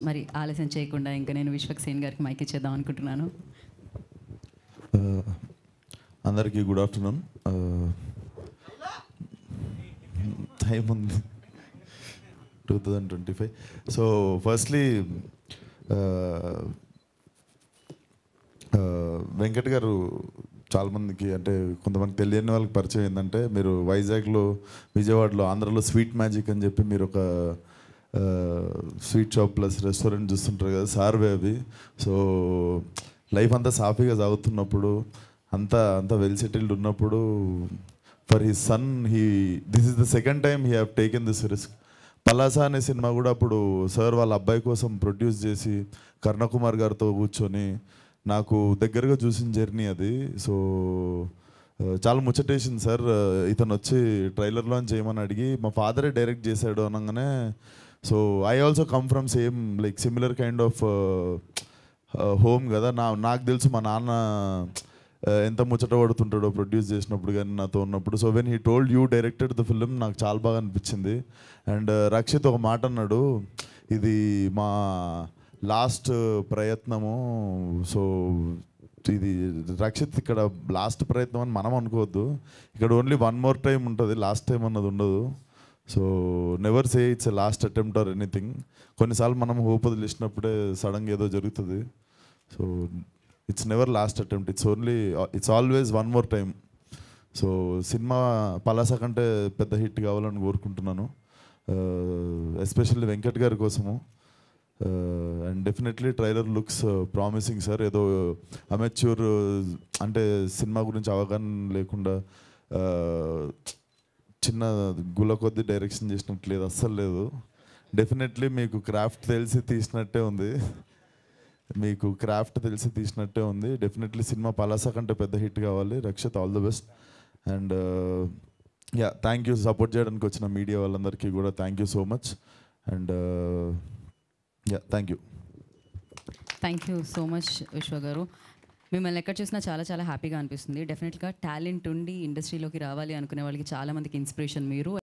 మరి ఆలస్యం చేయకుండా ఇంకా నేను విశ్వక్సేన్ గారికి మైక్ ఇచ్చేద్దాం అనుకుంటున్నాను. అందరికీ గుడ్ ఆఫ్టర్నూన్. టైం ఉంది 2025. సో ఫస్ట్లీ వెంకట్ గారు చాలామందికి అంటే కొంతమంది తెలియని వాళ్ళకి పరిచయం ఏంటంటే మీరు వైజాగ్లో, విజయవాడలో, ఆంధ్రలో స్వీట్ మ్యాజిక్ అని చెప్పి మీరు ఒక స్వీట్ షాప్ ప్లస్ రెస్టారెంట్ చూస్తుంటారు కదా, సార్వే అవి. సో లైఫ్ అంతా సాఫీగా సాగుతున్నప్పుడు, అంతా వెల్ సెటిల్డ్ ఉన్నప్పుడు for his son this is the second time he have taken this risk. Palasa అనే సినిమా కూడా అప్పుడు సార్ వాళ్ళ అబ్బాయి కోసం ప్రొడ్యూస్ చేసి కర్ణకుమార్ గారితో కూర్చొని నాకు దగ్గరగా చూసిన జర్నీ అది. సో చాలా ముచ్చటేసింది సార్. ఇతను వచ్చి ట్రైలర్ లాంచ్ చేయమని అడిగి మా ఫాదరే డైరెక్ట్ చేశాడు అనగానే, so I also come from same like similar kind of home కదా. నాకు తెలుసు మా నాన్న ఎంత ముచ్చట పడుతుంటాడో ప్రొడ్యూస్ చేసినప్పుడు కానీ నాతో ఉన్నప్పుడు. So when he told you directed the film నాకు చాలా బాగా అనిపించింది. అండ్ రక్షిత్ ఒక మాట అన్నాడు, ఇది మా లాస్ట్ ప్రయత్నము. సో ఇది రక్షిత్ ఇక్కడ లాస్ట్ ప్రయత్నం అని మనం అనుకోవద్దు. ఇక్కడ ఓన్లీ వన్ మోర్ టైం ఉంటుంది, లాస్ట్ టైం అన్నది ఉండదు. So never say it's a last attempt or anything. కొన్నిసార్లు మనం హోప్ వదిలేసినప్పుడే సడన్గా ఏదో జరుగుతుంది. So it's never lost attempt, it's always one more time. So cinema Palasa కంటే పెద్ద హిట్ కావాలని కోరుకుంటున్నాను, ఎస్పెషల్లీ వెంకట్ గారి కోసము. And definitely trailer looks promising sir. ఏదో అమెచ్యూర్ అంటే సినిమా గురించి అవగాహన లేకుండా చిన్న గుల కొద్ది డైరెక్షన్ చేసినట్టు లేదు, అస్సలు లేదు. డెఫినెట్లీ మీకు క్రాఫ్ట్ తెలిసి తీసినట్టే ఉంది. డెఫినెట్లీ సినిమా పలాసా కంటే పెద్ద హిట్ కావాలి. Rakshit, all the best. And ya, thank you support చేయడానికి వచ్చిన మీడియా వాళ్ళందరికీ కూడా thank you so much. And ya, thank you so much Vishwa garu. మిమ్మల్ని ఎక్కడ చూసినా చాలా చాలా హ్యాపీగా అనిపిస్తుంది. డెఫినెట్గా టాలెంట్ ఉండి ఇండస్ట్రీలోకి రావాలి అనుకునే వాళ్ళకి చాలామందికి ఇన్స్పిరేషన్ మీరు.